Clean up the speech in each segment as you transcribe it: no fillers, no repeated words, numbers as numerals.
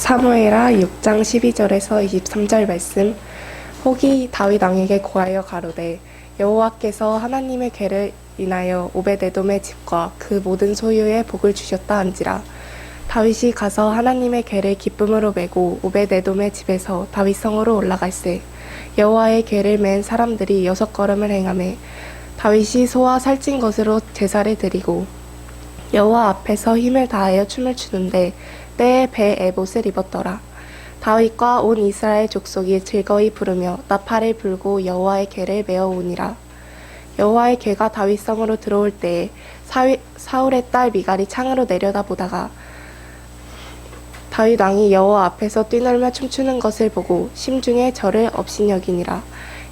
사무엘하 6장 12절에서 23절 말씀. 혹이 다윗 왕에게 고하여 가로되 여호와께서 하나님의 궤를 인하여 오벳에돔의 집과 그 모든 소유에 복을 주셨다 한지라. 다윗이 가서 하나님의 궤를 기쁨으로 메고 오벳에돔의 집에서 다윗 성으로 올라갈새 여호와의 궤를 맨 사람들이 6걸음을 행하매 다윗이 소와 살찐 것으로 제사를 드리고 여호와 앞에서 힘을 다하여 춤을 추는데 때에 배 에봇을 입었더라. 다윗과 온 이스라엘 족속이 즐거이 부르며 나팔을 불고 여호와의 궤를 메어오니라. 여호와의 궤가 다윗 성으로 들어올 때에 사울의 딸 미갈이 창으로 내려다보다가 다윗 왕이 여호와 앞에서 뛰놀며 춤추는 것을 보고 심중에 저를 업신여기니라.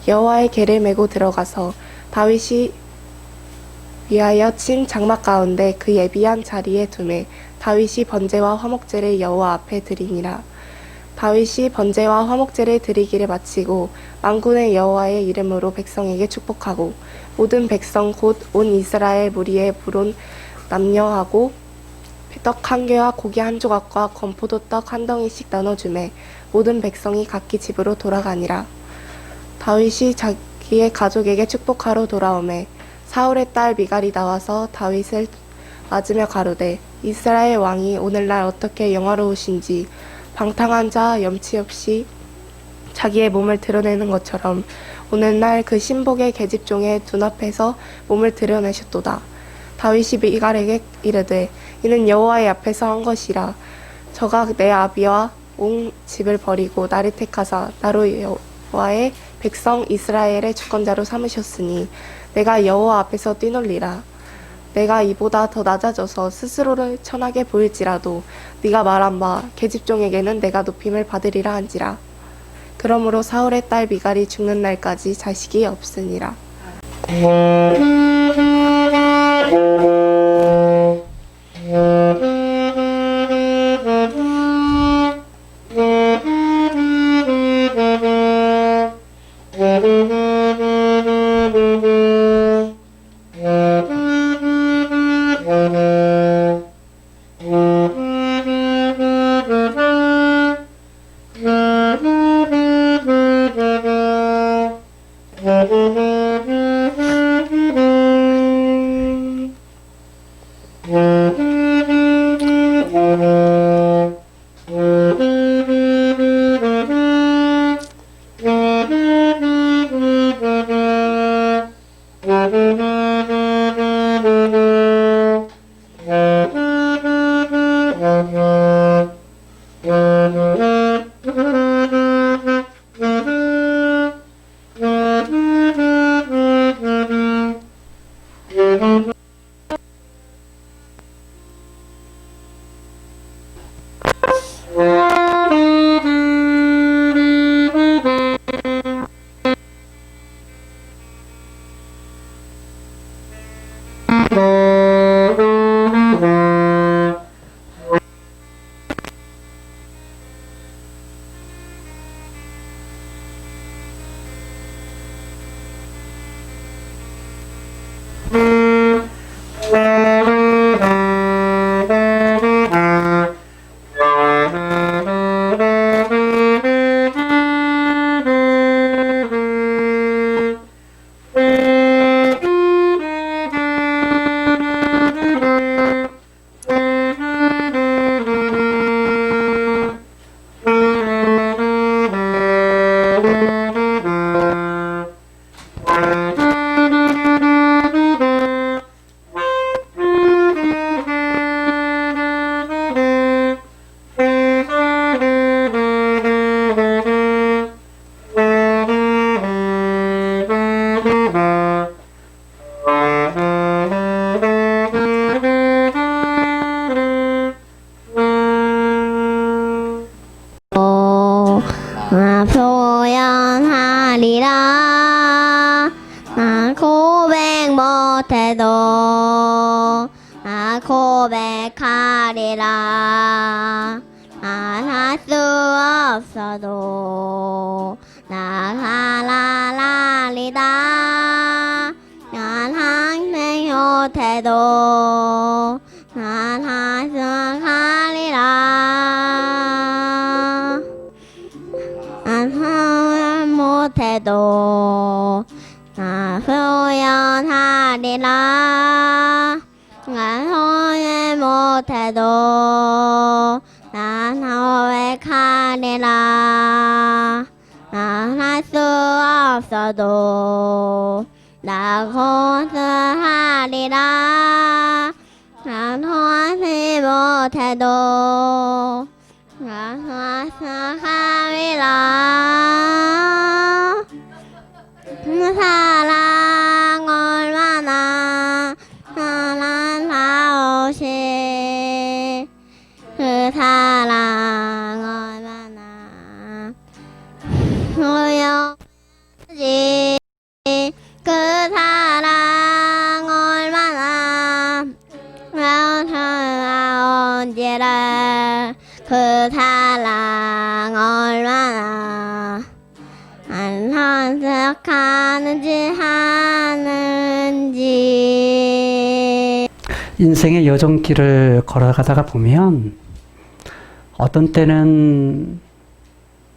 여호와의 궤를 메고 들어가서 다윗이 위하여 친 장막 가운데 그 예비한 자리에 두매 다윗이 번제와 화목제를 여호와 앞에 드리니라. 다윗이 번제와 화목제를 드리기를 마치고 만군의 여호와의 이름으로 백성에게 축복하고 모든 백성 곧 온 이스라엘 무리의 물론 남녀하고 떡 한 개와 고기 한 조각과 건포도떡 한 덩이씩 나눠주매 모든 백성이 각기 집으로 돌아가니라. 다윗이 자기의 가족에게 축복하러 돌아오매 사울의 딸 미갈이 나와서 다윗을 맞으며 가로되 이스라엘 왕이 오늘날 어떻게 영화로우신지 방탕한 자 염치 없이 자기의 몸을 드러내는 것처럼 오늘날 그 신복의 계집종의 눈앞에서 몸을 드러내셨도다. 다윗이 미갈에게 이르되 이는 여호와의 앞에서 한 것이라. 저가 내 아비와 온 집을 버리고 나를 택하사 나로 여호와의 백성 이스라엘의 주권자로 삼으셨으니 내가 여호와 앞에서 뛰놀리라. 내가 이보다 더 낮아져서 스스로를 천하게 보일지라도 네가 말한 바 계집종에게는 내가 높임을 받으리라 한지라. 그러므로 사울의 딸 미갈이 죽는 날까지 자식이 없으니라. 표현하리라. 나 고백 못해도 나 고백하리라. 난 할 수 없어도 나 하라라리다. 난 항상 못해도 난 할 수 하리라. 못해도 나 후련하리라. 나 후회 못해도 난 고백하리라. 난 할 수 없어도 나 고백하리라. 난 후회 못해도 난 고백하리라. 사랑 얼마나 사랑하오시. 그 사랑 얼마나 소용지. 그 사랑 얼마나 언제라. 그 사랑 얼마나 안 선택하는지 하는지. 인생의 여정길을 걸어가다가 보면 어떤 때는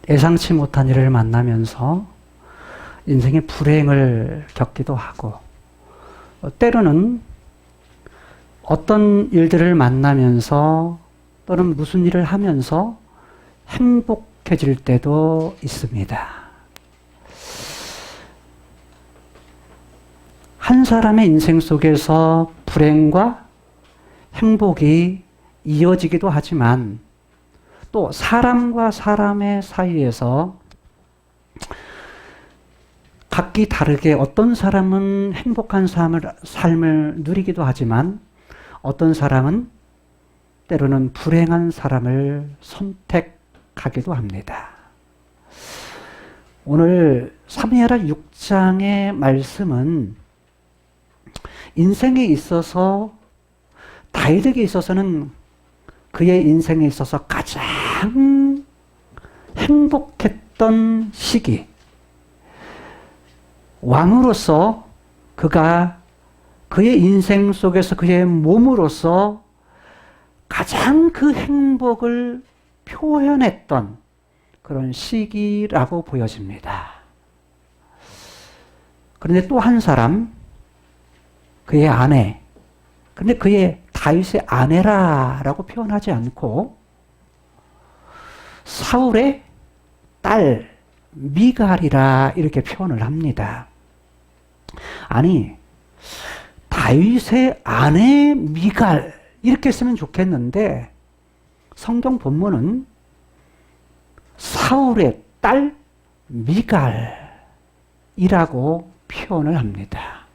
예상치 못한 일을 만나면서 인생의 불행을 겪기도 하고, 때로는 어떤 일들을 만나면서 또는 무슨 일을 하면서 행복해질 때도 있습니다. 한 사람의 인생 속에서 불행과 행복이 이어지기도 하지만, 또 사람과 사람의 사이에서 각기 다르게 어떤 사람은 행복한 삶을 누리기도 하지만, 어떤 사람은 때로는 불행한 사람을 선택하기도 합니다. 오늘 사무엘하 6장의 말씀은 인생에 있어서, 다윗에게 있어서는 그의 인생에 있어서 가장 행복했던 시기, 왕으로서 그가 그의 인생 속에서 그의 몸으로서 가장 그 행복을 표현했던 그런 시기라고 보여집니다. 그런데 또 한 사람, 그의 아내, 그런데 그의 다윗의 아내라고 표현하지 않고 사울의 딸 미갈이라 이렇게 표현을 합니다. 아니, 다윗의 아내 미갈 이렇게 쓰면 좋겠는데 성경 본문은 사울의 딸 미갈이라고 표현을 합니다.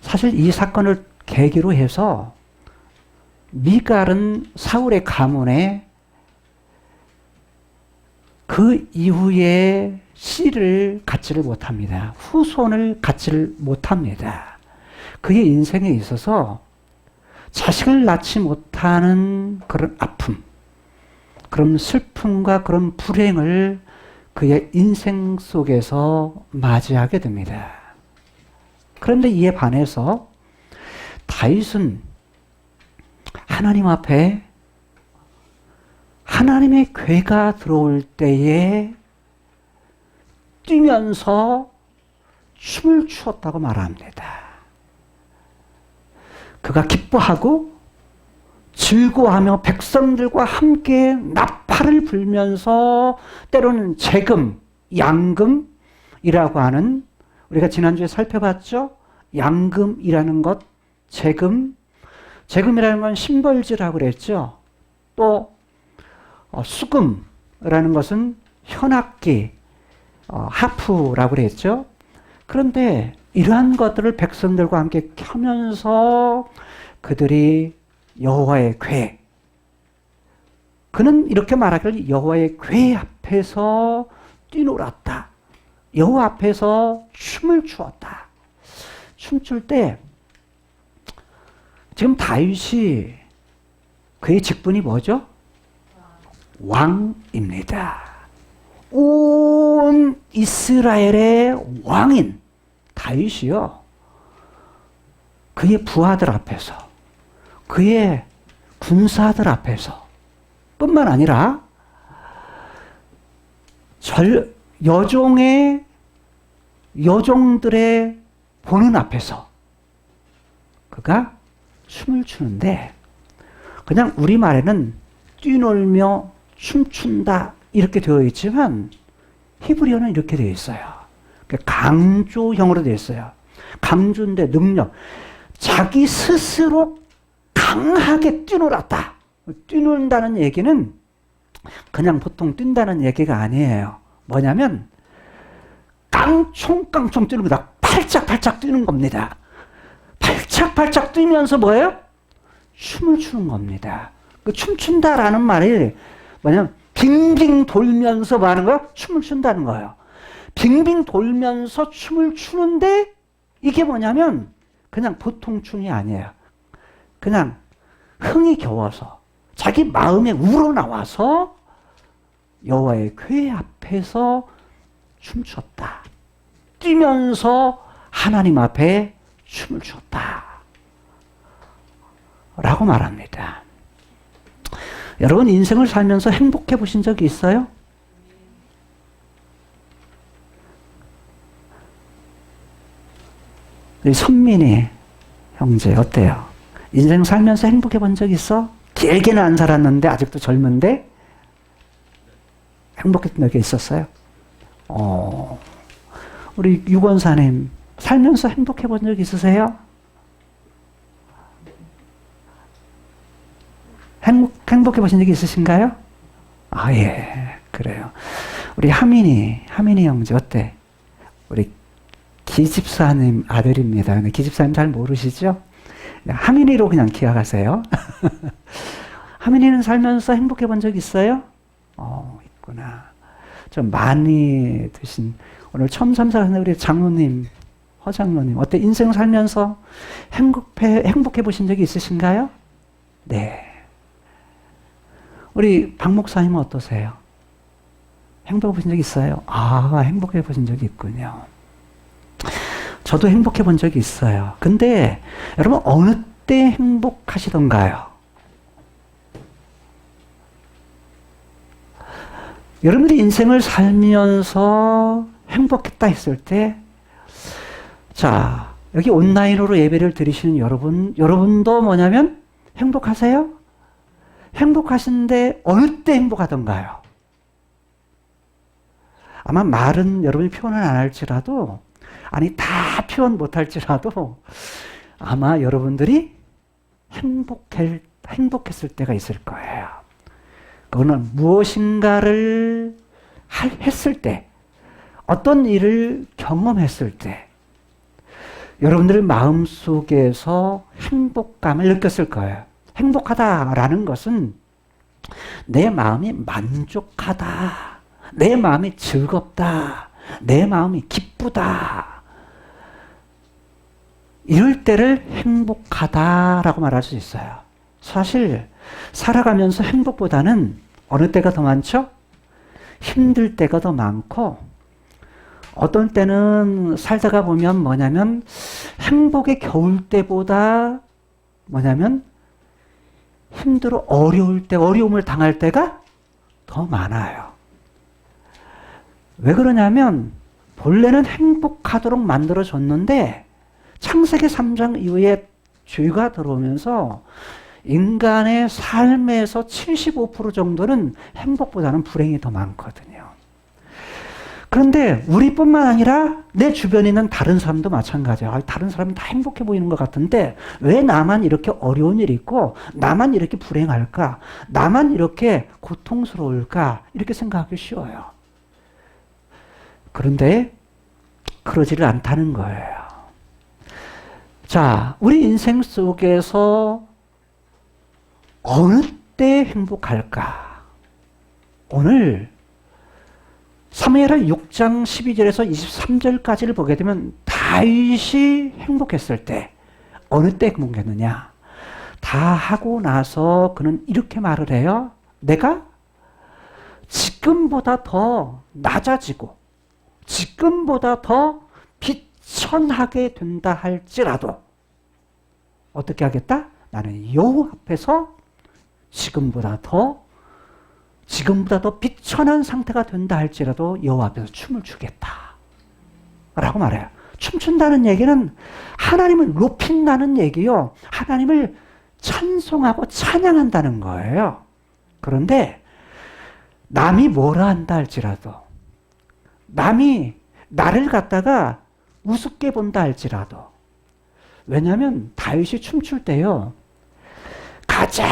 사실 이 사건을 계기로 해서 미갈은 사울의 가문에 그 이후에 씨를 갖지를 못합니다. 후손을 갖지를 못합니다. 그의 인생에 있어서 자식을 낳지 못하는 그런 아픔, 그런 슬픔과 그런 불행을 그의 인생 속에서 맞이하게 됩니다. 그런데 이에 반해서 다윗은 하나님 앞에 하나님의 괴가 들어올 때에 뛰면서 춤을 추었다고 말합니다. 그가 기뻐하고 즐거워하며 백성들과 함께 나팔을 불면서 때로는 재금, 양금이라고 하는, 우리가 지난주에 살펴봤죠? 양금이라는 것, 재금이라는 건 심벌지라고 그랬죠? 또 수금이라는 것은 현악기, 하프라고 그랬죠? 그런데 이러한 것들을 백성들과 함께 켜면서 그들이 여호와의 궤, 그는 이렇게 말하기를 여호와의 궤 앞에서 뛰놀았다. 여호와 앞에서 춤을 추었다. 춤출 때 지금 다윗이 그의 직분이 뭐죠? 왕입니다. 온 이스라엘의 왕인 다윗이요, 그의 부하들 앞에서, 그의 군사들 앞에서 뿐만 아니라 여종들의 보는 앞에서 그가 춤을 추는데, 그냥 우리말에는 뛰놀며 춤춘다 이렇게 되어 있지만 히브리어는 이렇게 되어 있어요. 강조형으로 되어 있어요. 강조인데 능력. 자기 스스로 강하게 뛰놀았다. 뛰놀다는 얘기는 그냥 보통 뛴다는 얘기가 아니에요. 뭐냐면 깡총깡총 뛰는 거다. 팔짝팔짝 뛰는 겁니다. 팔짝팔짝 뛰면서 뭐예요? 춤을 추는 겁니다. 그 춤춘다라는 말이 뭐냐면 빙빙 돌면서 뭐 하는 거야? 춤을 춘다는 거예요. 빙빙 돌면서 춤을 추는데 이게 뭐냐면 그냥 보통 춤이 아니에요. 그냥 흥이 겨워서 자기 마음에 우러나와서 여호와의 궤 앞에서 춤췄다. 뛰면서 하나님 앞에 춤을 췄다. 라고 말합니다. 여러분 인생을 살면서 행복해 보신 적이 있어요? 우리 선민이 형제 어때요? 인생 살면서 행복해 본 적 있어? 길게는 안 살았는데 아직도 젊은데 행복했던 적이 있었어요? 우리 유권사님 살면서 행복해 본 적 있으세요? 행복해 보신 적이 있으신가요? 아, 예, 그래요. 우리 하민이 형제 어때? 우리 기집사님 아들입니다. 근데 기집사님 잘 모르시죠? 하민이로 그냥 기억하세요. 하민이는 살면서 행복해 본 적 있어요? 있구나. 좀 많이 드신, 오늘 처음 참석하는 우리 장로님, 허장로님, 어때? 인생 살면서 행복해 보신 적이 있으신가요? 네. 우리 박 목사님은 어떠세요? 행복해 보신 적 있어요? 아, 행복해 보신 적이 있군요. 저도 행복해 본 적이 있어요. 근데 여러분 어느 때 행복하시던가요? 여러분들이 인생을 살면서 행복했다 했을 때, 자, 여기 온라인으로 예배를 드리시는 여러분도 뭐냐면 행복하세요? 행복하신데 어느 때 행복하던가요? 아마 말은 여러분이 표현을 안 할지라도, 아니 다 표현 못 할지라도 아마 여러분들이 행복했을 때가 있을 거예요. 그거는 무엇인가를 했을 때, 어떤 일을 경험했을 때 여러분들 마음속에서 행복감을 느꼈을 거예요. 행복하다라는 것은 내 마음이 만족하다, 내 마음이 즐겁다, 내 마음이 기쁘다, 이럴 때를 행복하다라고 말할 수 있어요. 사실 살아가면서 행복보다는 어느 때가 더 많죠? 힘들 때가 더 많고, 어떤 때는 살다가 보면 뭐냐면 행복에 겨울 때보다 뭐냐면 힘들어 어려울 때, 어려움을 당할 때가 더 많아요. 왜 그러냐면 본래는 행복하도록 만들어졌는데 창세기 3장 이후에 죄가 들어오면서 인간의 삶에서 75% 정도는 행복보다는 불행이 더 많거든요. 그런데 우리뿐만 아니라 내 주변에 있는 다른 사람도 마찬가지야. 다른 사람은 다 행복해 보이는 것 같은데 왜 나만 이렇게 어려운 일이 있고 나만 이렇게 불행할까? 나만 이렇게 고통스러울까? 이렇게 생각하기 쉬워요. 그런데 그러지를 않다는 거예요. 자, 우리 인생 속에서 어느 때 행복할까? 오늘 사무엘하 6장 12절에서 23절까지를 보게 되면 다윗이 행복했을 때 어느 때 행복했느냐? 다 하고 나서 그는 이렇게 말을 해요. 내가 지금보다 더 낮아지고 지금보다 더 비천하게 된다 할지라도 어떻게 하겠다? 나는 여호와 앞에서 지금보다 더 지금보다 더 비천한 상태가 된다 할지라도 여호와 앞에서 춤을 추겠다 라고 말해요. 춤춘다는 얘기는 하나님을 높인다는 얘기요. 하나님을 찬송하고 찬양한다는 거예요. 그런데 남이 뭐라 한다 할지라도, 남이 나를 갖다가 우습게 본다 할지라도, 왜냐하면 다윗이 춤출 때요, 가장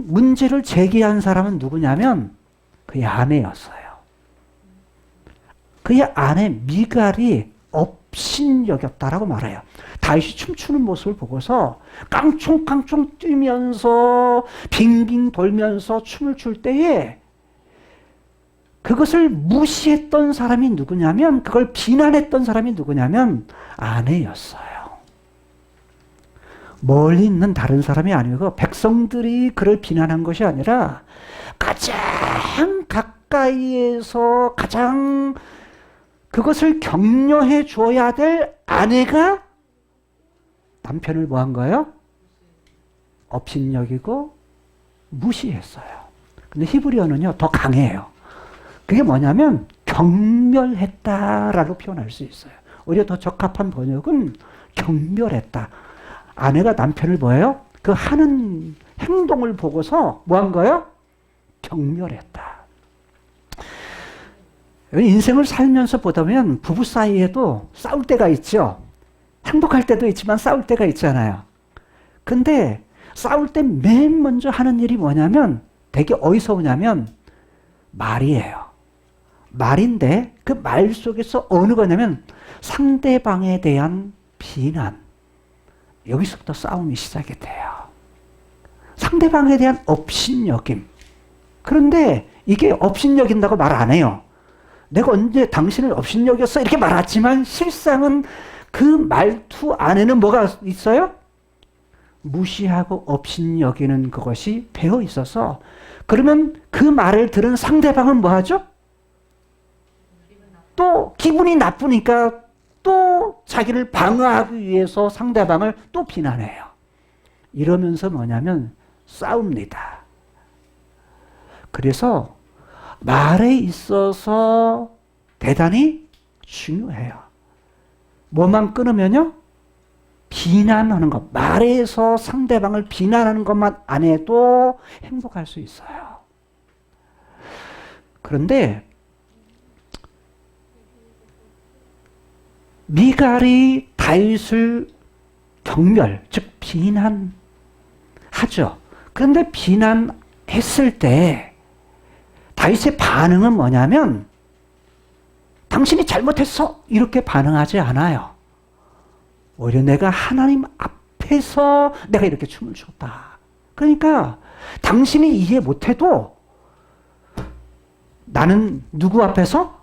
문제를 제기한 사람은 누구냐면 그의 아내였어요. 그의 아내 미갈이 업신여겼다라고 말해요. 다윗이 춤추는 모습을 보고서 깡총깡총 뛰면서 빙빙 돌면서 춤을 출 때에 그것을 무시했던 사람이 누구냐면, 그걸 비난했던 사람이 누구냐면 아내였어요. 멀리 있는 다른 사람이 아니고 백성들이 그를 비난한 것이 아니라 가장 가까이에서 가장 그것을 격려해 줘야 될 아내가 남편을 뭐 한 거예요? 업신여기고 무시했어요. 근데 히브리어는요, 더 강해요. 그게 뭐냐면 경멸했다라고 표현할 수 있어요. 오히려 더 적합한 번역은 경멸했다. 아내가 남편을 뭐예요? 그 하는 행동을 보고서 뭐 한 거예요? 경멸했다. 인생을 살면서 보다 보면 부부 사이에도 싸울 때가 있죠. 행복할 때도 있지만 싸울 때가 있잖아요. 근데 싸울 때 맨 먼저 하는 일이 뭐냐면 되게 어디서 오냐면 말이에요. 말인데 그 말 속에서 어느 거냐면 상대방에 대한 비난. 여기서부터 싸움이 시작이 돼요. 상대방에 대한 업신여김. 그런데 이게 업신여긴다고 말 안 해요. 내가 언제 당신을 업신여겼어? 이렇게 말하지만 실상은 그 말투 안에는 뭐가 있어요? 무시하고 업신여기는 그것이 배어 있어서, 그러면 그 말을 들은 상대방은 뭐 하죠? 또 기분이 나쁘니까 또 자기를 방어하기 위해서 상대방을 또 비난해요. 이러면서 뭐냐면 싸웁니다. 그래서 말에 있어서 대단히 중요해요. 뭐만 끊으면요? 비난하는 것, 말에서 상대방을 비난하는 것만 안 해도 행복할 수 있어요. 그런데 미갈이 다윗을 경멸, 즉 비난하죠. 그런데 비난했을 때 다윗의 반응은 뭐냐면 당신이 잘못했어 이렇게 반응하지 않아요. 오히려 내가 하나님 앞에서 내가 이렇게 춤을 췄다. 그러니까 당신이 이해 못해도 나는 누구 앞에서?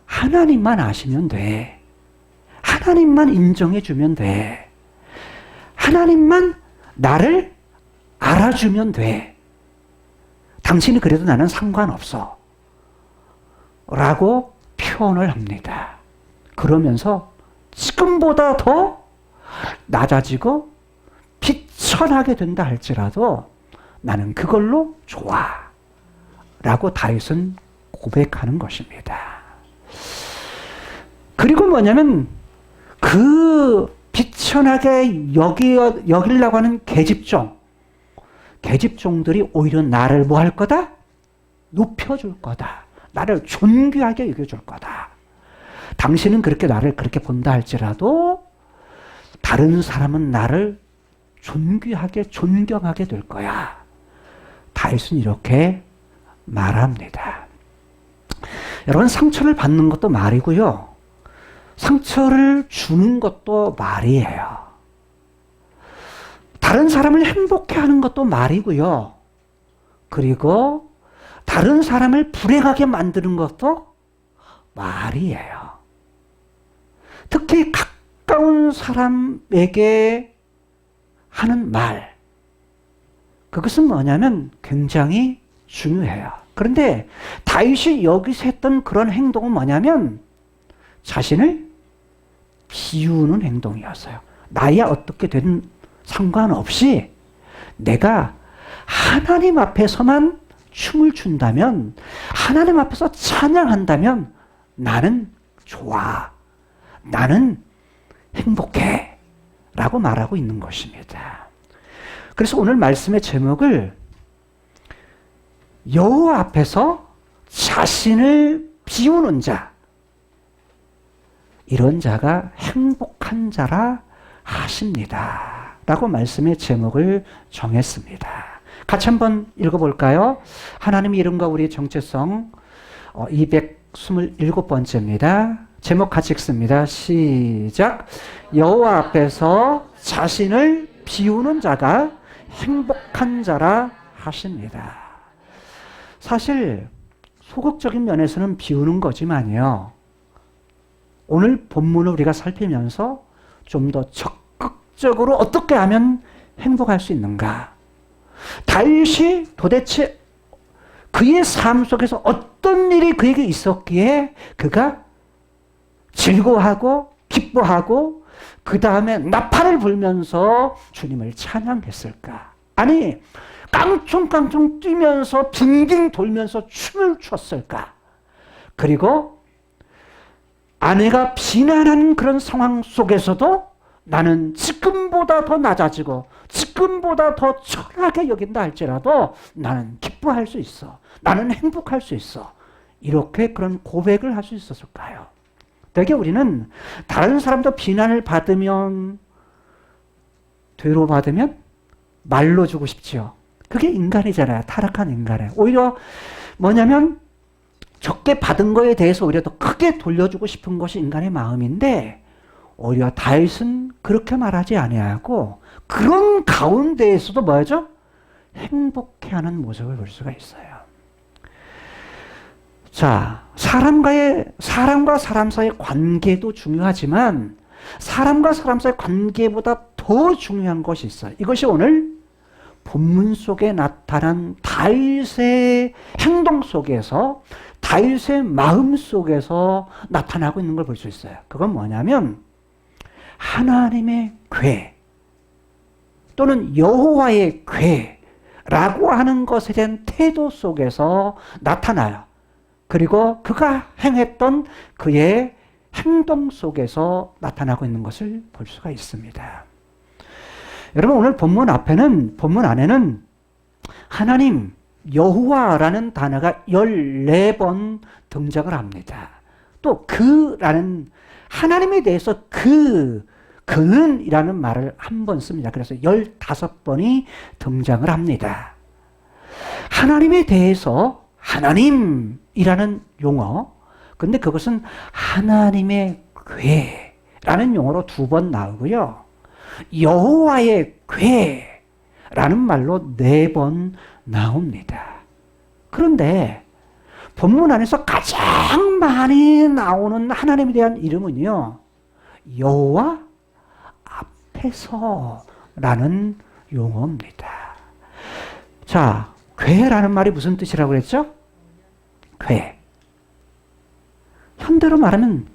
하나님만 아시면 돼. 하나님만 인정해주면 돼. 하나님만 나를 알아주면 돼. 당신이 그래도 나는 상관없어. 라고 표현을 합니다. 그러면서 지금보다 더 낮아지고 비천하게 된다 할지라도 나는 그걸로 좋아. 라고 다윗은 고백하는 것입니다. 그리고 뭐냐면 그 비천하게 여기려고 하는 계집종들이 오히려 나를 뭐 할 거다? 높여줄 거다. 나를 존귀하게 여겨줄 거다. 당신은 그렇게 나를 그렇게 본다 할지라도 다른 사람은 나를 존귀하게 존경하게 될 거야. 다윗은 이렇게 말합니다. 여러분, 상처를 받는 것도 말이고요. 상처를 주는 것도 말이에요. 다른 사람을 행복해 하는 것도 말이고요. 그리고 다른 사람을 불행하게 만드는 것도 말이에요. 특히 가까운 사람에게 하는 말. 그것은 뭐냐면 굉장히 중요해요. 그런데 다윗이 여기서 했던 그런 행동은 뭐냐면 자신을 비우는 행동이었어요. 나야 어떻게 된 상관없이 내가 하나님 앞에서만 춤을 춘다면, 하나님 앞에서 찬양한다면 나는 좋아, 나는 행복해 라고 말하고 있는 것입니다. 그래서 오늘 말씀의 제목을 여호와 앞에서 자신을 비우는 자, 이런 자가 행복한 자라 하십니다 라고 말씀의 제목을 정했습니다. 같이 한번 읽어볼까요? 하나님의 이름과 우리의 정체성 227번째입니다. 제목 같이 읽습니다. 시작. 여호와 앞에서 자신을 비우는 자가 행복한 자라 하십니다. 사실 소극적인 면에서는 비우는 거지만요, 오늘 본문을 우리가 살피면서 좀 더 적극적으로 어떻게 하면 행복할 수 있는가, 다윗이 도대체 그의 삶 속에서 어떤 일이 그에게 있었기에 그가 즐거워하고 기뻐하고 그 다음에 나팔을 불면서 주님을 찬양했을까? 아니, 깡총깡총 뛰면서 빙빙 돌면서 춤을 췄을까? 그리고 아내가 비난하는 그런 상황 속에서도 나는 지금보다 더 낮아지고 지금보다 더 천하게 여긴다 할지라도 나는 기뻐할 수 있어, 나는 행복할 수 있어, 이렇게 그런 고백을 할 수 있었을까요? 되게 우리는 다른 사람도 비난을 받으면, 괴로워받으면 말로 주고 싶지요. 그게 인간이잖아요. 타락한 인간에. 오히려 뭐냐면 적게 받은 거에 대해서 오히려 더 크게 돌려주고 싶은 것이 인간의 마음인데, 오히려 다윗은 그렇게 말하지 아니하고 그런 가운데에서도 뭐죠? 행복해하는 모습을 볼 수가 있어요. 자, 사람과 사람 사이의 관계도 중요하지만 사람과 사람 사이의 관계보다 더 중요한 것이 있어요. 이것이 오늘 본문 속에 나타난 다윗의 행동 속에서, 다윗의 마음 속에서 나타나고 있는 걸 볼 수 있어요. 그건 뭐냐면 하나님의 궤 또는 여호와의 궤라고 하는 것에 대한 태도 속에서 나타나요. 그리고 그가 행했던 그의 행동 속에서 나타나고 있는 것을 볼 수가 있습니다. 여러분, 오늘 본문 안에는 하나님, 여호와라는 단어가 14번 등장을 합니다. 또 그라는, 하나님에 대해서 그는 이라는 말을 한 번 씁니다. 그래서 15번이 등장을 합니다. 하나님에 대해서 하나님이라는 용어, 근데 그것은 하나님의 궤라는 용어로 2번 나오고요. 여호와의 궤라는 말로 4번 나옵니다. 그런데 본문 안에서 가장 많이 나오는 하나님에 대한 이름은요, 여호와 앞에서라는 용어입니다. 자, 궤라는 말이 무슨 뜻이라고 그랬죠? 궤. 현대로 말하면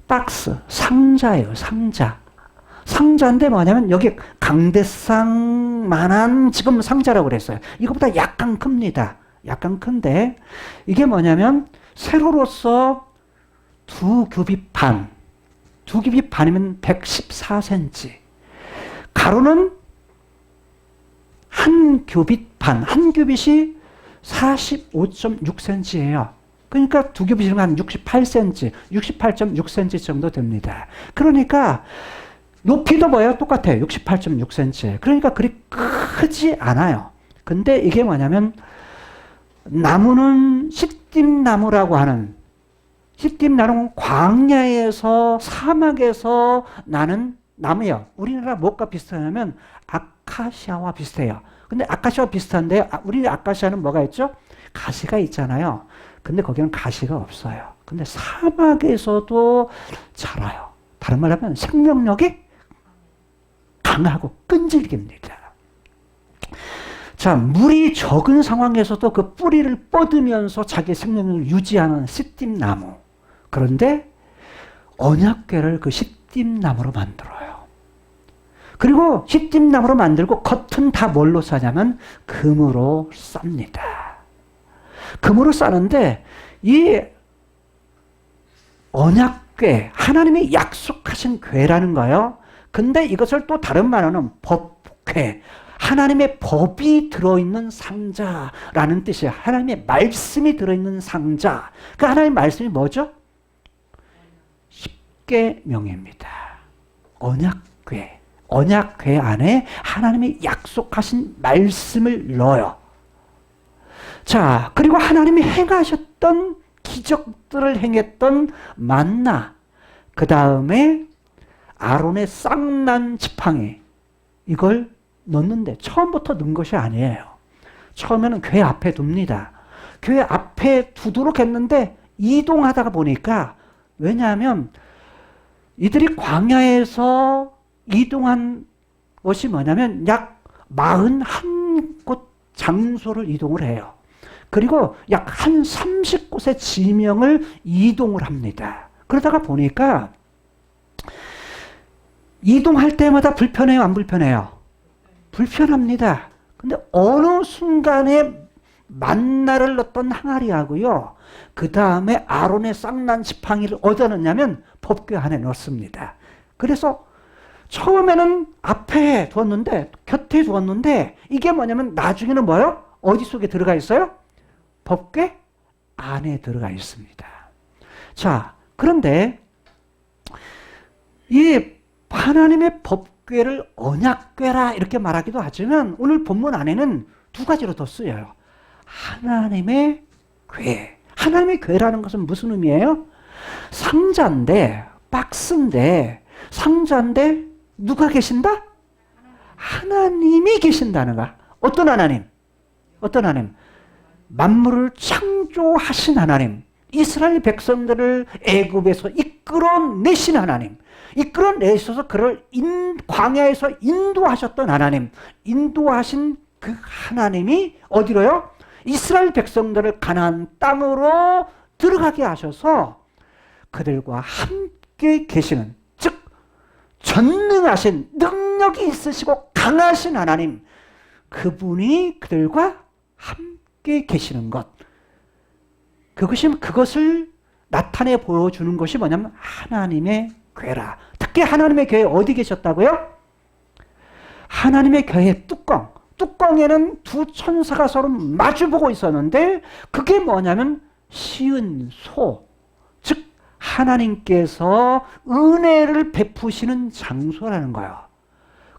박스, 상자예요, 상자. 상자인데 뭐냐면 여기 강대상만한 지금 상자라고 그랬어요. 이거보다 약간 큽니다. 약간 큰데 이게 뭐냐면 세로로서 2규빗 반, 2규빗 반이면 114cm, 가로는 1규빗 반, 1규빗이 45.6cm예요. 그러니까 2규빗이면 한 68cm, 68.6cm 정도 됩니다. 그러니까 높이도 뭐예요? 똑같아요. 68.6cm. 그러니까 그리 크지 않아요. 근데 이게 뭐냐면 나무는 시띠나무라고 하는, 시띠나무는 광야에서 사막에서 나는 나무예요. 우리나라 뭐가 비슷하냐면 아카시아와 비슷해요. 근데 아카시아와 비슷한데 우리 아카시아는 뭐가 있죠? 가시가 있잖아요. 근데 거기는 가시가 없어요. 근데 사막에서도 자라요. 다른 말로 하면 생명력이 강하고 끈질깁니다. 자, 물이 적은 상황에서도 그 뿌리를 뻗으면서 자기 생명력을 유지하는 시띠나무. 그런데 언약궤를 그 시띠나무로 만들어요. 그리고 시띠나무로 만들고 겉은 다 뭘로 싸냐면 금으로 쌉니다. 금으로 싸는데 이 언약궤, 하나님이 약속하신 궤라는 거예요. 근데 이것을 또 다른 말로는 법궤, 하나님의 법이 들어있는 상자라는 뜻이에요. 하나님의 말씀이 들어있는 상자. 그 하나님의 말씀이 뭐죠? 십계명입니다. 언약궤. 언약궤 안에 하나님이 약속하신 말씀을 넣어요. 자, 그리고 하나님이 행하셨던 기적들을 행했던 만나, 그 다음에 아론의 쌍난 지팡이, 이걸 넣는데 처음부터 넣은 것이 아니에요. 처음에는 궤 앞에 둡니다. 궤 앞에 두도록 했는데 이동하다가 보니까, 왜냐하면 이들이 광야에서 이동한 것이 뭐냐면 약 41곳 장소를 이동을 해요. 그리고 약 한 30곳의 지명을 이동을 합니다. 그러다가 보니까 이동할 때마다 불편해요, 안 불편해요? 불편합니다. 근데 어느 순간에 만나를 넣었던 항아리하고요, 그 다음에 아론의 쌍난 지팡이를 어디다 넣냐면 법궤 안에 넣습니다. 그래서 처음에는 앞에 두었는데, 곁에 두었는데, 이게 뭐냐면 나중에는 뭐예요? 어디 속에 들어가 있어요? 법궤 안에 들어가 있습니다. 자, 그런데 이 하나님의 법궤를 언약궤라 이렇게 말하기도 하지만 오늘 본문 안에는 두 가지로 더 쓰여요. 하나님의 궤. 하나님의 궤라는 것은 무슨 의미예요? 상자인데, 박스인데, 상자인데 누가 계신다? 하나님이 계신다는 거야. 어떤 하나님? 어떤 하나님? 만물을 창조하신 하나님, 이스라엘 백성들을 애굽에서 이끌어내신 하나님, 이끌어내셔서 그를 광야에서 인도하셨던 하나님, 인도하신 그 하나님이 어디로요? 이스라엘 백성들을 가나안 땅으로 들어가게 하셔서 그들과 함께 계시는, 즉 전능하신, 능력이 있으시고 강하신 하나님, 그분이 그들과 함께 계시는 것, 그것을 나타내 보여주는 것이 뭐냐면 하나님의 궤라. 특히 하나님의 궤에 어디 계셨다고요? 하나님의 궤의 뚜껑에는 두 천사가 서로 마주보고 있었는데, 그게 뭐냐면 시은소, 즉 하나님께서 은혜를 베푸시는 장소라는 거예요.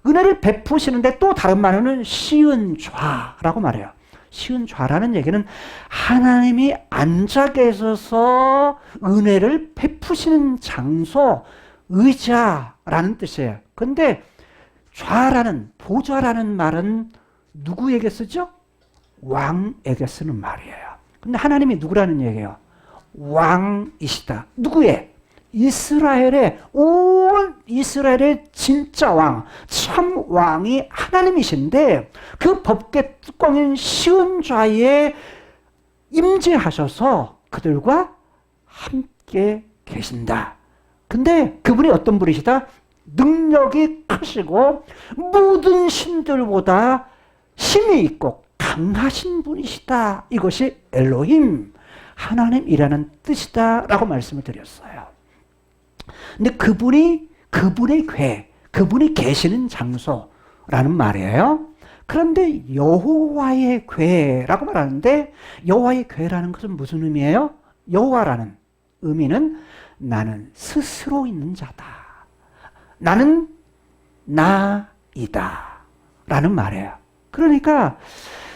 은혜를 베푸시는데 또 다른 말로는 시은좌라고 말해요. 시은좌라는 얘기는 하나님이 앉아 계셔서 은혜를 베푸시는 장소, 의자라는 뜻이에요. 근데 좌라는, 보좌라는 말은 누구에게 쓰죠? 왕에게 쓰는 말이에요. 근데 하나님이 누구라는 얘기예요? 왕이시다. 누구의? 이스라엘의, 온 이스라엘의 진짜 왕, 참 왕이 하나님이신데, 그 법궤 뚜껑인 시은좌에 임재하셔서 그들과 함께 계신다. 근데 그분이 어떤 분이시다? 능력이 크시고 모든 신들보다 힘이 있고 강하신 분이시다. 이것이 엘로힘, 하나님이라는 뜻이다 라고 말씀을 드렸어요. 근데 그분의 궤, 그분이 계시는 장소라는 말이에요. 그런데 여호와의 궤라고 말하는데, 여호와의 궤라는 것은 무슨 의미예요? 여호와라는 의미는 나는 스스로 있는 자다, 나는 나이다 라는 말이에요. 그러니까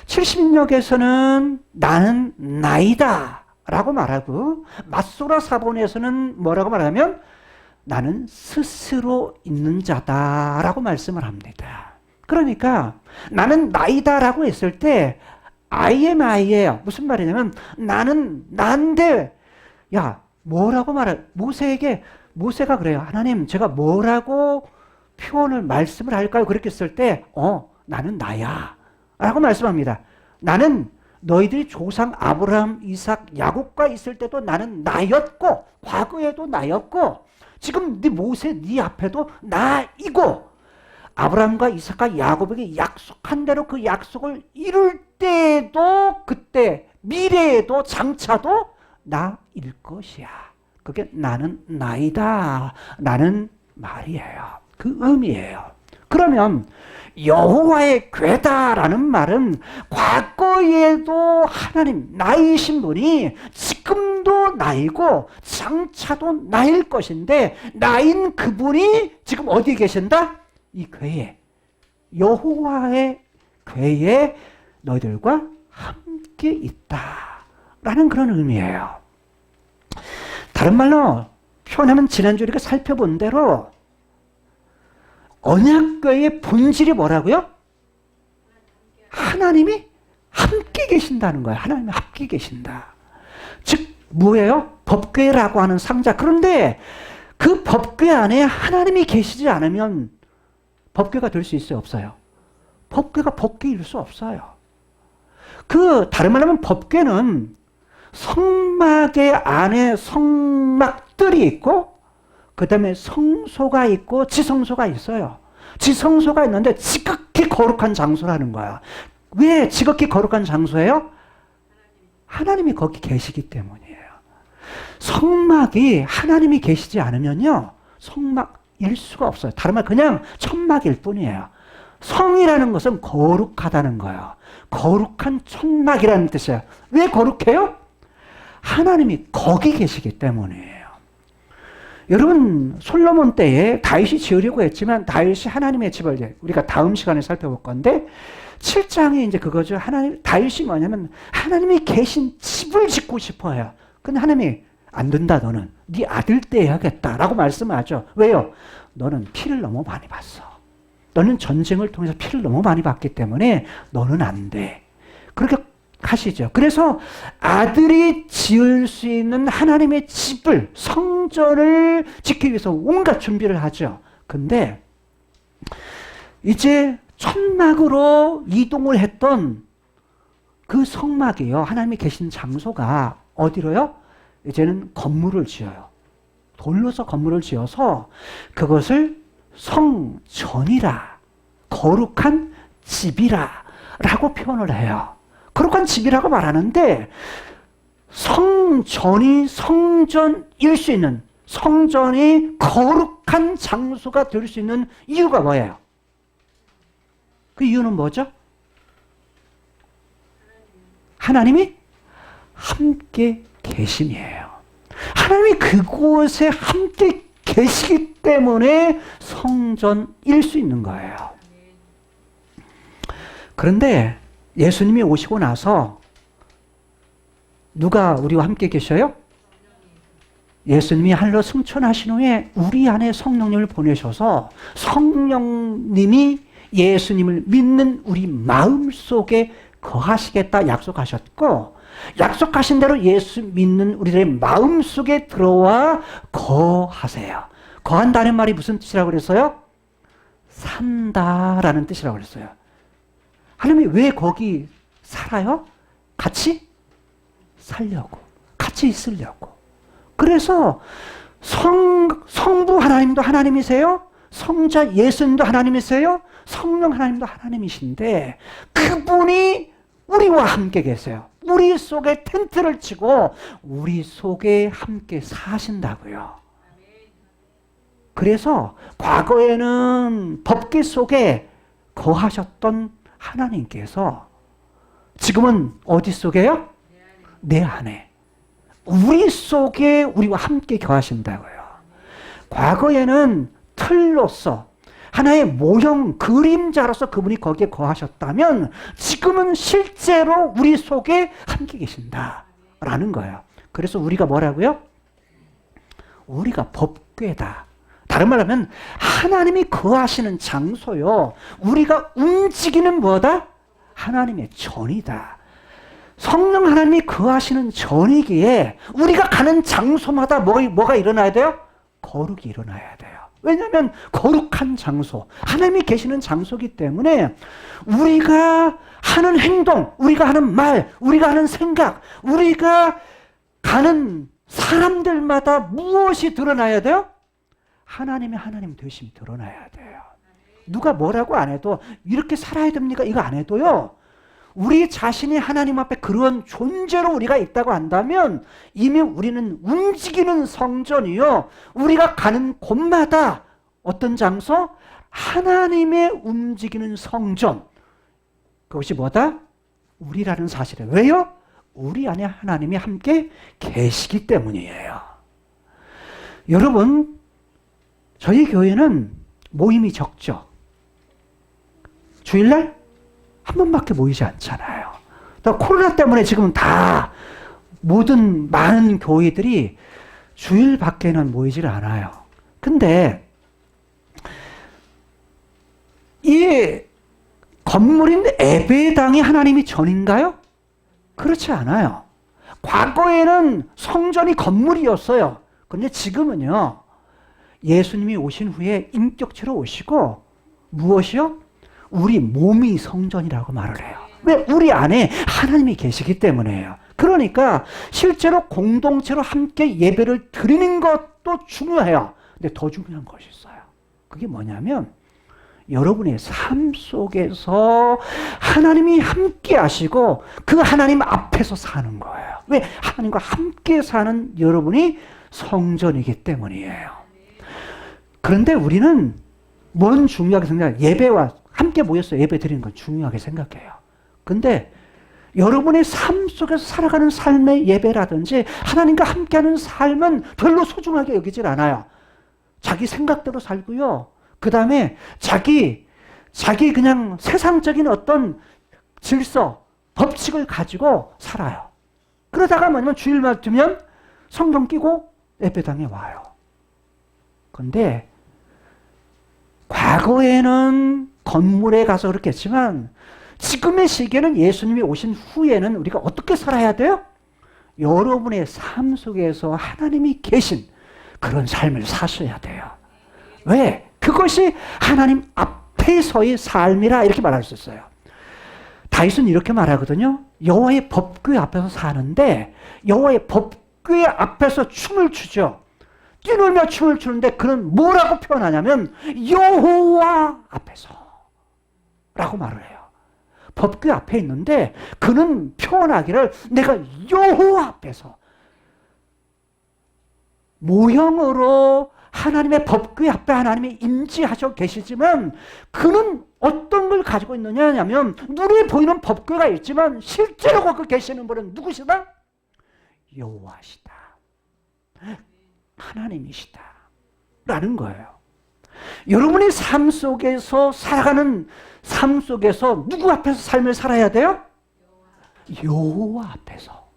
70인역에서는 나는 나이다 라고 말하고, 맞소라 사본에서는 뭐라고 말하면 나는 스스로 있는 자다 라고 말씀을 합니다. 그러니까 나는 나이다 라고 했을 때 I am I예요. 무슨 말이냐면 나는 나인데, 야 뭐라고 말해? 모세가 그래요. 하나님, 제가 뭐라고 표현을 말씀을 할까요? 그렇게 했을 때 나는 나야 라고 말씀합니다. 나는 너희들이 조상 아브라함, 이삭, 야곱과 있을 때도 나는 나였고, 과거에도 나였고, 지금 네 모세 네 앞에도 나이고, 아브라함과 이삭과 야곱에게 약속한 대로 그 약속을 이룰 때에도 그때 미래에도 장차도 나일 것이야. 그게 나는 나이다 라는 말이에요. 그 의미예요. 그러면 여호와의 궤다라는 말은 과거에도 하나님 나이신 분이 지금도 나이고 장차도 나일 것인데, 나인 그분이 지금 어디에 계신다? 이 궤에, 여호와의 궤에 너희들과 함께 있다라는 그런 의미예요. 다른 말로 표현하면 지난주에 우리가 살펴본 대로 언약궤의 본질이 뭐라고요? 하나님이 함께 계신다는 거예요. 하나님이 함께 계신다. 즉 뭐예요? 법궤라고 하는 상자. 그런데 그 법궤 안에 하나님이 계시지 않으면 법궤가 될 수 있어요? 없어요? 법궤가 법궤일 수 없어요. 다른 말로 하면 법궤는 성막의 안에 성막들이 있고, 그 다음에 성소가 있고 지성소가 있어요. 지성소가 있는데 지극히 거룩한 장소라는 거야. 왜 지극히 거룩한 장소예요? 하나님이 거기 계시기 때문이에요. 성막이 하나님이 계시지 않으면요, 성막일 수가 없어요. 다른 말 그냥 천막일 뿐이에요. 성이라는 것은 거룩하다는 거예요. 거룩한 천막이라는 뜻이에요. 왜 거룩해요? 하나님이 거기 계시기 때문이에요. 여러분, 솔로몬 때에 다윗이 지으려고 했지만 다윗이 하나님의 집을, 우리가 다음 시간에 살펴볼 건데 7장이 이제 그거죠. 다윗이 뭐냐면 하나님이 계신 집을 짓고 싶어 해요. 근데 하나님이 안 된다, 너는. 네 아들 때 해야겠다라고 말씀하죠. 왜요? 너는 피를 너무 많이 봤어. 너는 전쟁을 통해서 피를 너무 많이 봤기 때문에 너는 안 돼. 그렇게 하시죠. 그래서 아들이 지을 수 있는 하나님의 집을, 성전을 짓기 위해서 온갖 준비를 하죠. 근데 이제 천막으로 이동을 했던 그 성막이요, 하나님이 계신 장소가 어디로요? 이제는 건물을 지어요. 돌로서 건물을 지어서 그것을 성전이라, 거룩한 집이라 라고 표현을 해요. 거룩한 집이라고 말하는데, 성전이 성전일 수 있는, 성전이 거룩한 장소가 될 수 있는 이유가 뭐예요? 그 이유는 뭐죠? 하나님이 함께 계심이에요. 하나님이 그곳에 함께 계시기 때문에 성전일 수 있는 거예요. 그런데 예수님이 오시고 나서 누가 우리와 함께 계셔요? 예수님이 하늘로 승천하신 후에 우리 안에 성령님을 보내셔서 성령님이 예수님을 믿는 우리 마음속에 거하시겠다 약속하셨고, 약속하신 대로 예수 믿는 우리들의 마음속에 들어와 거하세요. 거한다는 말이 무슨 뜻이라고 그랬어요? 산다라는 뜻이라고 그랬어요. 하나님이 왜 거기 살아요? 같이 살려고, 같이 있으려고. 그래서 성부 하나님도 하나님이세요. 성자 예수님도 하나님이세요. 성령 하나님도 하나님이신데 그분이 우리와 함께 계세요. 우리 속에 텐트를 치고 우리 속에 함께 사신다고요. 그래서 과거에는 법궤 속에 거하셨던 하나님께서 지금은 어디 속에요? 내 안에, 우리 속에 우리와 함께 거하신다고요. 과거에는 틀로서 하나의 모형, 그림자로서 그분이 거기에 거하셨다면 지금은 실제로 우리 속에 함께 계신다라는 거예요. 그래서 우리가 뭐라고요? 우리가 법궤다. 다른 말로 하면 하나님이 거하시는 장소요, 우리가 움직이는 뭐다? 하나님의 전이다. 성령 하나님이 거하시는 전이기에 우리가 가는 장소마다 뭐가 일어나야 돼요? 거룩이 일어나야 돼요. 왜냐하면 거룩한 장소, 하나님이 계시는 장소이기 때문에 우리가 하는 행동, 우리가 하는 말, 우리가 하는 생각, 우리가 가는 사람들마다 무엇이 드러나야 돼요? 하나님의 하나님 되심이 드러나야 돼요. 누가 뭐라고 안 해도 이렇게 살아야 됩니까? 이거 안 해도요, 우리 자신이 하나님 앞에 그런 존재로 우리가 있다고 한다면 이미 우리는 움직이는 성전이요. 우리가 가는 곳마다 어떤 장소? 하나님의 움직이는 성전. 그것이 뭐다? 우리라는 사실이에요. 왜요? 우리 안에 하나님이 함께 계시기 때문이에요. 여러분, 저희 교회는 모임이 적죠. 주일날 한 번밖에 모이지 않잖아요. 코로나 때문에 지금 다 모든 많은 교회들이 주일 밖에는 모이질 않아요. 근데 이 건물인 예배당이 하나님이 전인가요? 그렇지 않아요. 과거에는 성전이 건물이었어요. 그런데 지금은요, 예수님이 오신 후에 인격체로 오시고 무엇이요? 우리 몸이 성전이라고 말을 해요. 왜? 우리 안에 하나님이 계시기 때문에요. 그러니까 실제로 공동체로 함께 예배를 드리는 것도 중요해요. 근데 더 중요한 것이 있어요. 그게 뭐냐면 여러분의 삶 속에서 하나님이 함께 하시고 그 하나님 앞에서 사는 거예요. 왜? 하나님과 함께 사는 여러분이 성전이기 때문이에요. 그런데 우리는 뭔 중요하게 생각해요? 예배와 함께 모여서 예배 드리는 건 중요하게 생각해요. 근데 여러분의 삶 속에서 살아가는 삶의 예배라든지 하나님과 함께하는 삶은 별로 소중하게 여기질 않아요. 자기 생각대로 살고요. 그 다음에 자기 그냥 세상적인 어떤 질서, 법칙을 가지고 살아요. 그러다가 뭐냐면 주일만 되면 성경 끼고 예배당에 와요. 근데 과거에는 건물에 가서 그렇게 했지만 지금의 시기에는 예수님이 오신 후에는 우리가 어떻게 살아야 돼요? 여러분의 삶 속에서 하나님이 계신 그런 삶을 사셔야 돼요. 왜? 그것이 하나님 앞에서의 삶이라 이렇게 말할 수 있어요. 다윗은 이렇게 말하거든요. 여호와의 법궤 앞에서 사는데 여호와의 법궤 앞에서 춤을 추죠. 뛰놀며 춤을 추는데 그는 뭐라고 표현하냐면 여호와 앞에서 라고 말을 해요. 법궤 앞에 있는데 그는 표현하기를 내가 여호와 앞에서 모형으로 하나님의 법궤 앞에 하나님이 임재하셔 계시지만 그는 어떤 걸 가지고 있느냐 하면 눈에 보이는 법궤가 있지만 실제로 거기 계시는 분은 누구시다? 여호와시다. 하나님이시다. 라는 거예요. 여러분의 삶 속에서 살아가는 삶 속에서 누구 앞에서 삶을 살아야 돼요? 여호와 앞에서.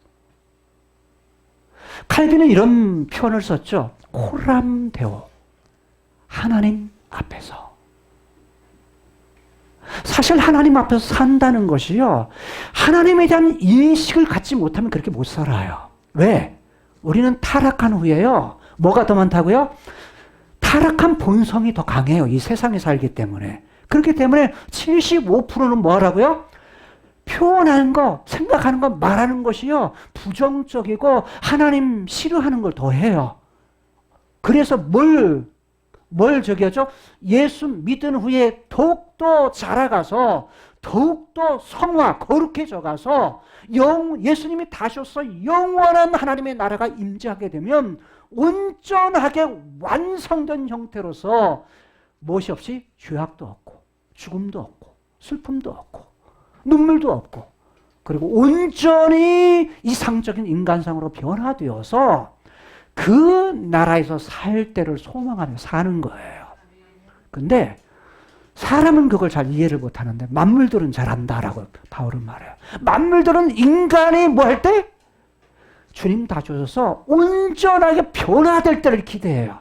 칼빈은 이런 표현을 썼죠. 코람데오. 하나님 앞에서. 사실 하나님 앞에서 산다는 것이요. 하나님에 대한 인식을 갖지 못하면 그렇게 못 살아요. 왜? 우리는 타락한 후에요. 뭐가 더 많다고요? 타락한 본성이 더 강해요. 이 세상에 살기 때문에. 그렇기 때문에 75%는 뭐 하라고요? 표현하는 거, 생각하는 거, 말하는 것이요. 부정적이고 하나님 싫어하는 걸 더 해요. 그래서 뭘 저기 하죠? 예수 믿은 후에 더욱더 자라가서 더욱더 성화, 거룩해져 가서 예수님이 다셔서 영원한 하나님의 나라가 임재하게 되면 온전하게 완성된 형태로서 무엇이 없이 죄악도 없고 죽음도 없고 슬픔도 없고 눈물도 없고 그리고 온전히 이상적인 인간상으로 변화되어서 그 나라에서 살 때를 소망하며 사는 거예요. 근데 사람은 그걸 잘 이해를 못하는데 만물들은 잘 안다라고 바울은 말해요. 만물들은 인간이 뭐 할 때? 주님 다 주셔서 온전하게 변화될 때를 기대해요.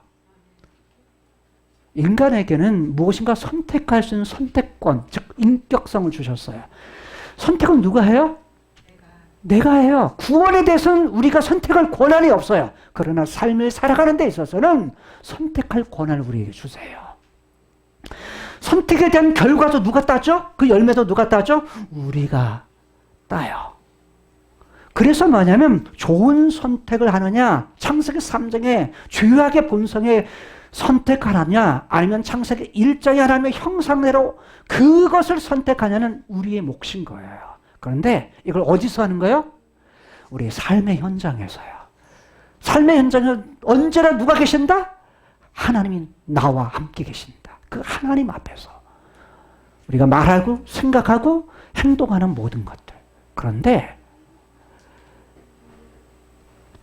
인간에게는 무엇인가 선택할 수 있는 선택권, 즉 인격성을 주셨어요. 선택은 누가 해요? 내가 해요. 구원에 대해서는 우리가 선택할 권한이 없어요. 그러나 삶을 살아가는 데 있어서는 선택할 권한을 우리에게 주세요. 선택에 대한 결과도 누가 따죠? 그 열매도 누가 따죠? 우리가 따요. 그래서 뭐냐면 좋은 선택을 하느냐, 창세기 3장의 죄악의 본성에 선택하느냐, 아니면 창세기 1장의 하나님의 형상대로 그것을 선택하냐는 우리의 몫인 거예요. 그런데 이걸 어디서 하는 거예요? 우리 삶의 현장에서요. 삶의 현장에 언제나 누가 계신다? 하나님이 나와 함께 계신다. 그 하나님 앞에서 우리가 말하고 생각하고 행동하는 모든 것들. 그런데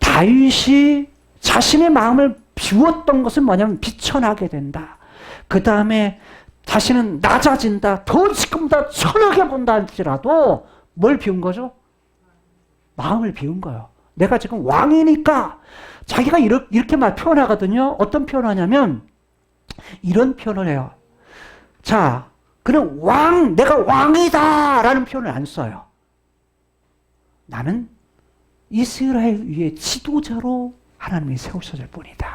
다윗이 자신의 마음을 비웠던 것은 뭐냐면 비천하게 된다. 그 다음에 자신은 낮아진다. 더 지금보다 천하게 본다 할지라도 뭘 비운 거죠? 마음을 비운 거예요. 내가 지금 왕이니까 자기가 이렇게 말 표현하거든요. 어떤 표현하냐면 이런 표현을 해요. 자, 그는 내가 왕이다 라는 표현을 안 써요. 나는 이스라엘 위에 지도자로 하나님이 세우셨을 뿐이다.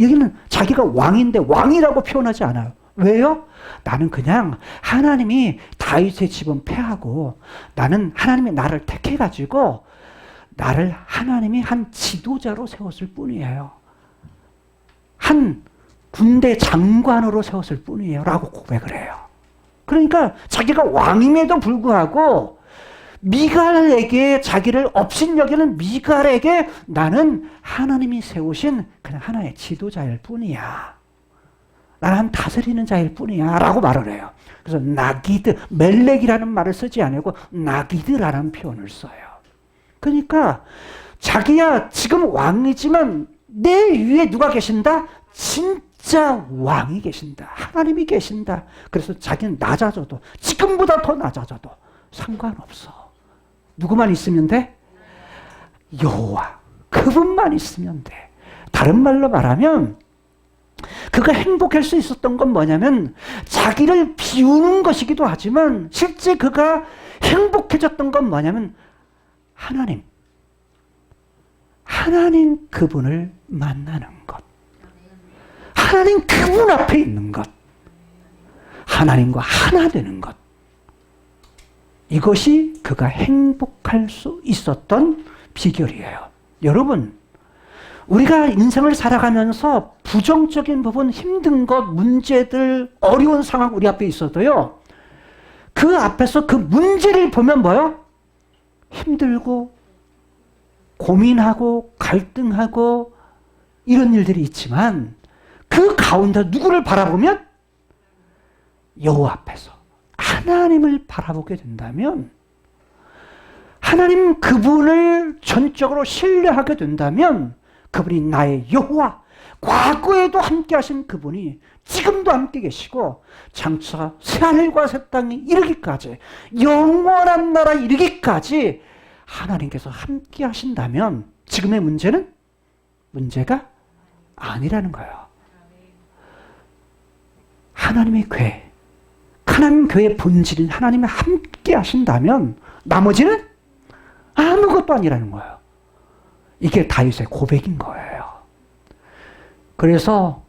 여기는 자기가 왕인데 왕이라고 표현하지 않아요. 왜요? 나는 그냥 하나님이 다윗의 집은 패하고 나는 하나님이 나를 택해가지고 나를 하나님이 한 지도자로 세웠을 뿐이에요. 한 군대 장관으로 세웠을 뿐이에요. 라고 고백을 해요. 그러니까 자기가 왕임에도 불구하고 미갈에게 자기를 업신여기는 미갈에게 나는 하나님이 세우신 그냥 하나의 지도자일 뿐이야. 나는 한 다스리는 자일 뿐이야. 라고 말을 해요. 그래서 나기드, 멜렉이라는 말을 쓰지 않고 나기드라는 표현을 써요. 그러니까 자기야 지금 왕이지만 내 위에 누가 계신다? 진짜 왕이 계신다. 하나님이 계신다. 그래서 자기는 낮아져도 지금보다 더 낮아져도 상관없어. 누구만 있으면 돼? 여호와. 그분만 있으면 돼. 다른 말로 말하면 그가 행복할 수 있었던 건 뭐냐면 자기를 비우는 것이기도 하지만 실제 그가 행복해졌던 건 뭐냐면 하나님 그분을 만나는 것. 하나님 그분 앞에 있는 것. 하나님과 하나 되는 것. 이것이 그가 행복할 수 있었던 비결이에요. 여러분, 우리가 인생을 살아가면서 부정적인 부분, 힘든 것, 문제들, 어려운 상황 우리 앞에 있어도요. 그 앞에서 그 문제를 보면 뭐요? 힘들고 고민하고 갈등하고 이런 일들이 있지만 그 가운데 누구를 바라보면 여호와 앞에서 하나님을 바라보게 된다면 하나님 그분을 전적으로 신뢰하게 된다면 그분이 나의 여호와, 과거에도 함께 하신 그분이 지금도 함께 계시고 장차 새하늘과 새 땅이 이르기까지 영원한 나라 이르기까지 하나님께서 함께 하신다면 지금의 문제는 문제가 아니라는 거예요. 하나님의 교회, 하나님 교회의 본질인 하나님이 함께 하신다면 나머지는 아무것도 아니라는 거예요. 이게 다윗의 고백인 거예요. 그래서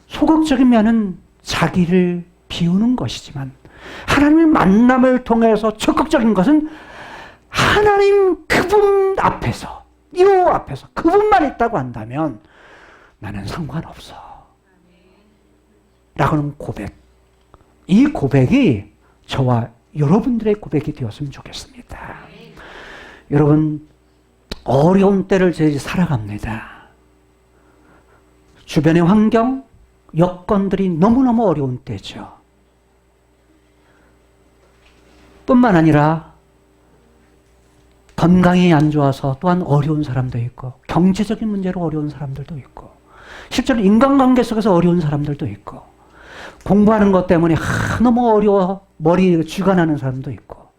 소극적인 면은 자기를 비우는 것이지만 하나님의 만남을 통해서 적극적인 것은 하나님 그분 앞에서, 여호와 앞에서 그분만 있다고 한다면 나는 상관없어. 라고는 고백. 이 고백이 저와 여러분들의 고백이 되었으면 좋겠습니다. 여러분, 어려운 때를 저희 살아갑니다. 주변의 환경, 여건들이 너무너무 어려운 때죠. 뿐만 아니라 건강이 안 좋아서 또한 어려운 사람도 있고 경제적인 문제로 어려운 사람들도 있고 실제로 인간관계 속에서 어려운 사람들도 있고 공부하는 것 때문에 너무 어려워 머리 쥐가 나는 사람도 있고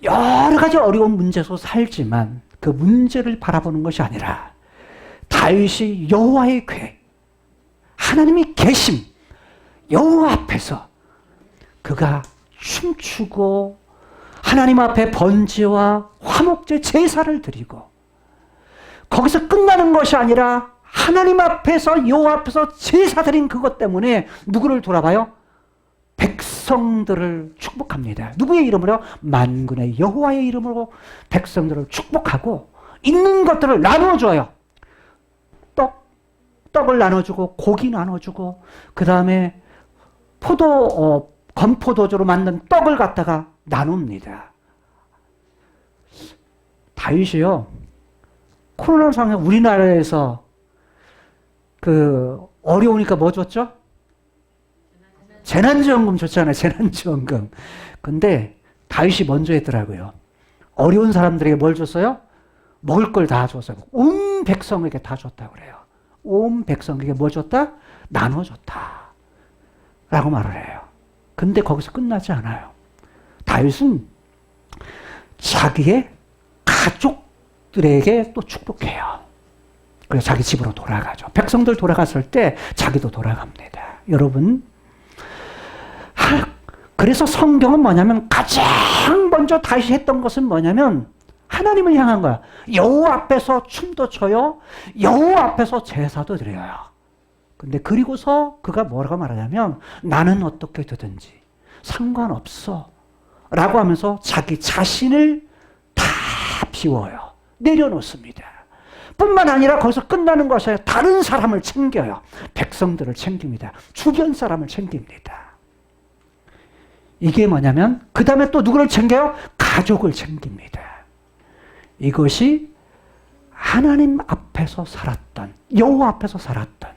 여러 가지 어려운 문제 속에 살지만 그 문제를 바라보는 것이 아니라 다윗이 여호와의 궤, 하나님이 계심, 여호와 앞에서 그가 춤추고 하나님 앞에 번제와 화목제 제사를 드리고 거기서 끝나는 것이 아니라 하나님 앞에서 여호와 앞에서 제사 드린 그것 때문에 누구를 돌아봐요? 백성들을 축복합니다. 누구의 이름으로? 만군의 여호와의 이름으로 백성들을 축복하고 있는 것들을 나눠줘요. 떡을 나눠주고 고기 나눠주고 그 다음에 건포도주로 만든 떡을 갖다가 나눕니다. 다윗이요. 코로나 상황 우리나라에서 어려우니까 뭐 줬죠? 재난지원금 줬잖아요. 재난지원금. 근데 다윗이 먼저 했더라고요. 어려운 사람들에게 뭘 줬어요? 먹을 걸 다 줬어요. 온 백성에게 다 줬다고 그래요. 온 백성에게 뭐 줬다? 나눠줬다. 라고 말을 해요. 근데 거기서 끝나지 않아요. 다윗은 자기의 가족들에게 또 축복해요. 그래서 자기 집으로 돌아가죠. 백성들 돌아갔을 때 자기도 돌아갑니다. 여러분, 그래서 성경은 뭐냐면 가장 먼저 다윗이 했던 것은 뭐냐면 하나님을 향한 거야. 여호와 앞에서 춤도 춰요. 여호와 앞에서 제사도 드려요. 근데 그리고서 그가 뭐라고 말하냐면 나는 어떻게 되든지 상관없어 라고 하면서 자기 자신을 다 비워요. 내려놓습니다. 뿐만 아니라 거기서 끝나는 것이 아니라 다른 사람을 챙겨요. 백성들을 챙깁니다. 주변 사람을 챙깁니다. 이게 뭐냐면 그 다음에 또 누구를 챙겨요? 가족을 챙깁니다. 이것이 하나님 앞에서 살았던, 여호와 앞에서 살았던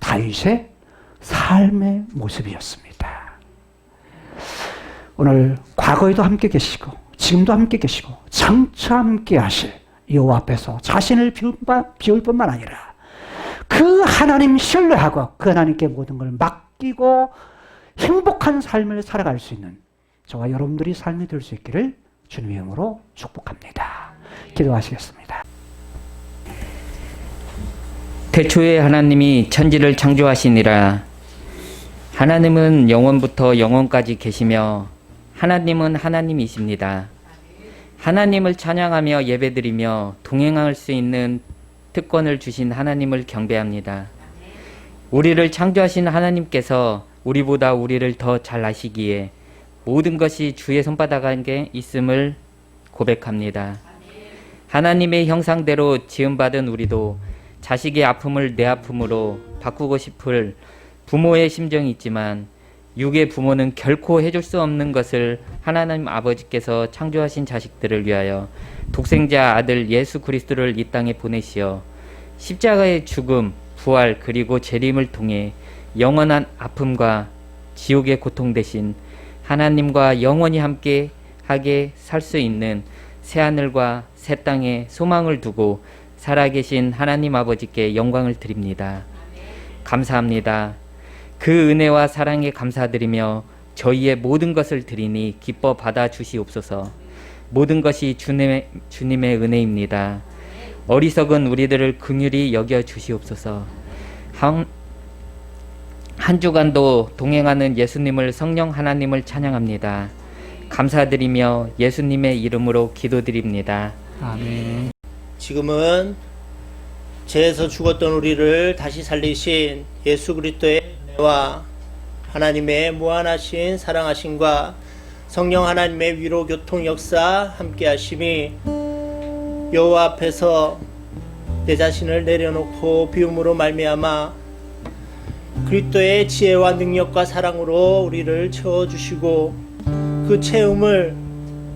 다윗의 삶의 모습이었습니다. 오늘 과거에도 함께 계시고 지금도 함께 계시고 장차 함께 하실 여호와 앞에서 자신을 비울 뿐만 아니라 그 하나님 신뢰하고 그 하나님께 모든 걸 맡기고 행복한 삶을 살아갈 수 있는 저와 여러분들이 삶이 될 수 있기를 주님의 이름으로 축복합니다. 기도하시겠습니다. 태초에 하나님이 천지를 창조하시니라. 하나님은 영원부터 영원까지 계시며 하나님은 하나님이십니다. 하나님을 찬양하며 예배드리며 동행할 수 있는 특권을 주신 하나님을 경배합니다. 우리를 창조하신 하나님께서 우리보다 우리를 더 잘 아시기에 모든 것이 주의 손바닥 안에 있음을 고백합니다. 하나님의 형상대로 지음받은 우리도 자식의 아픔을 내 아픔으로 바꾸고 싶을 부모의 심정이 있지만 육의 부모는 결코 해줄 수 없는 것을 하나님 아버지께서 창조하신 자식들을 위하여 독생자 아들 예수 그리스도를 이 땅에 보내시어 십자가의 죽음, 부활 그리고 재림을 통해 영원한 아픔과 지옥의 고통 대신 하나님과 영원히 함께 하게 살 수 있는 새하늘과 새 땅에 소망을 두고 살아계신 하나님 아버지께 영광을 드립니다. 감사합니다. 그 은혜와 사랑에 감사드리며 저희의 모든 것을 드리니 기뻐 받아 주시옵소서. 모든 것이 주님의 은혜입니다. 어리석은 우리들을 긍휼히 여겨 주시옵소서. 한 주간도 동행하는 예수님을 성령 하나님을 찬양합니다. 감사드리며 예수님의 이름으로 기도드립니다. 아멘. 지금은 죄에서 죽었던 우리를 다시 살리신 예수 그리스도의 은혜와 하나님의 무한하신 사랑하심과 성령 하나님의 위로 교통 역사 함께 하심이 여호와 앞에서 내 자신을 내려놓고 비움으로 말미암아 그리스도의 지혜와 능력과 사랑으로 우리를 채워주시고 그 채움을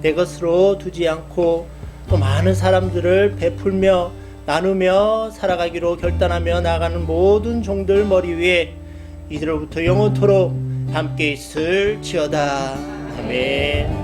내 것으로 두지 않고 또 많은 사람들을 베풀며 나누며 살아가기로 결단하며 나아가는 모든 종들 머리 위에 이제로부터 영원토록 함께 있을지어다. 아멘.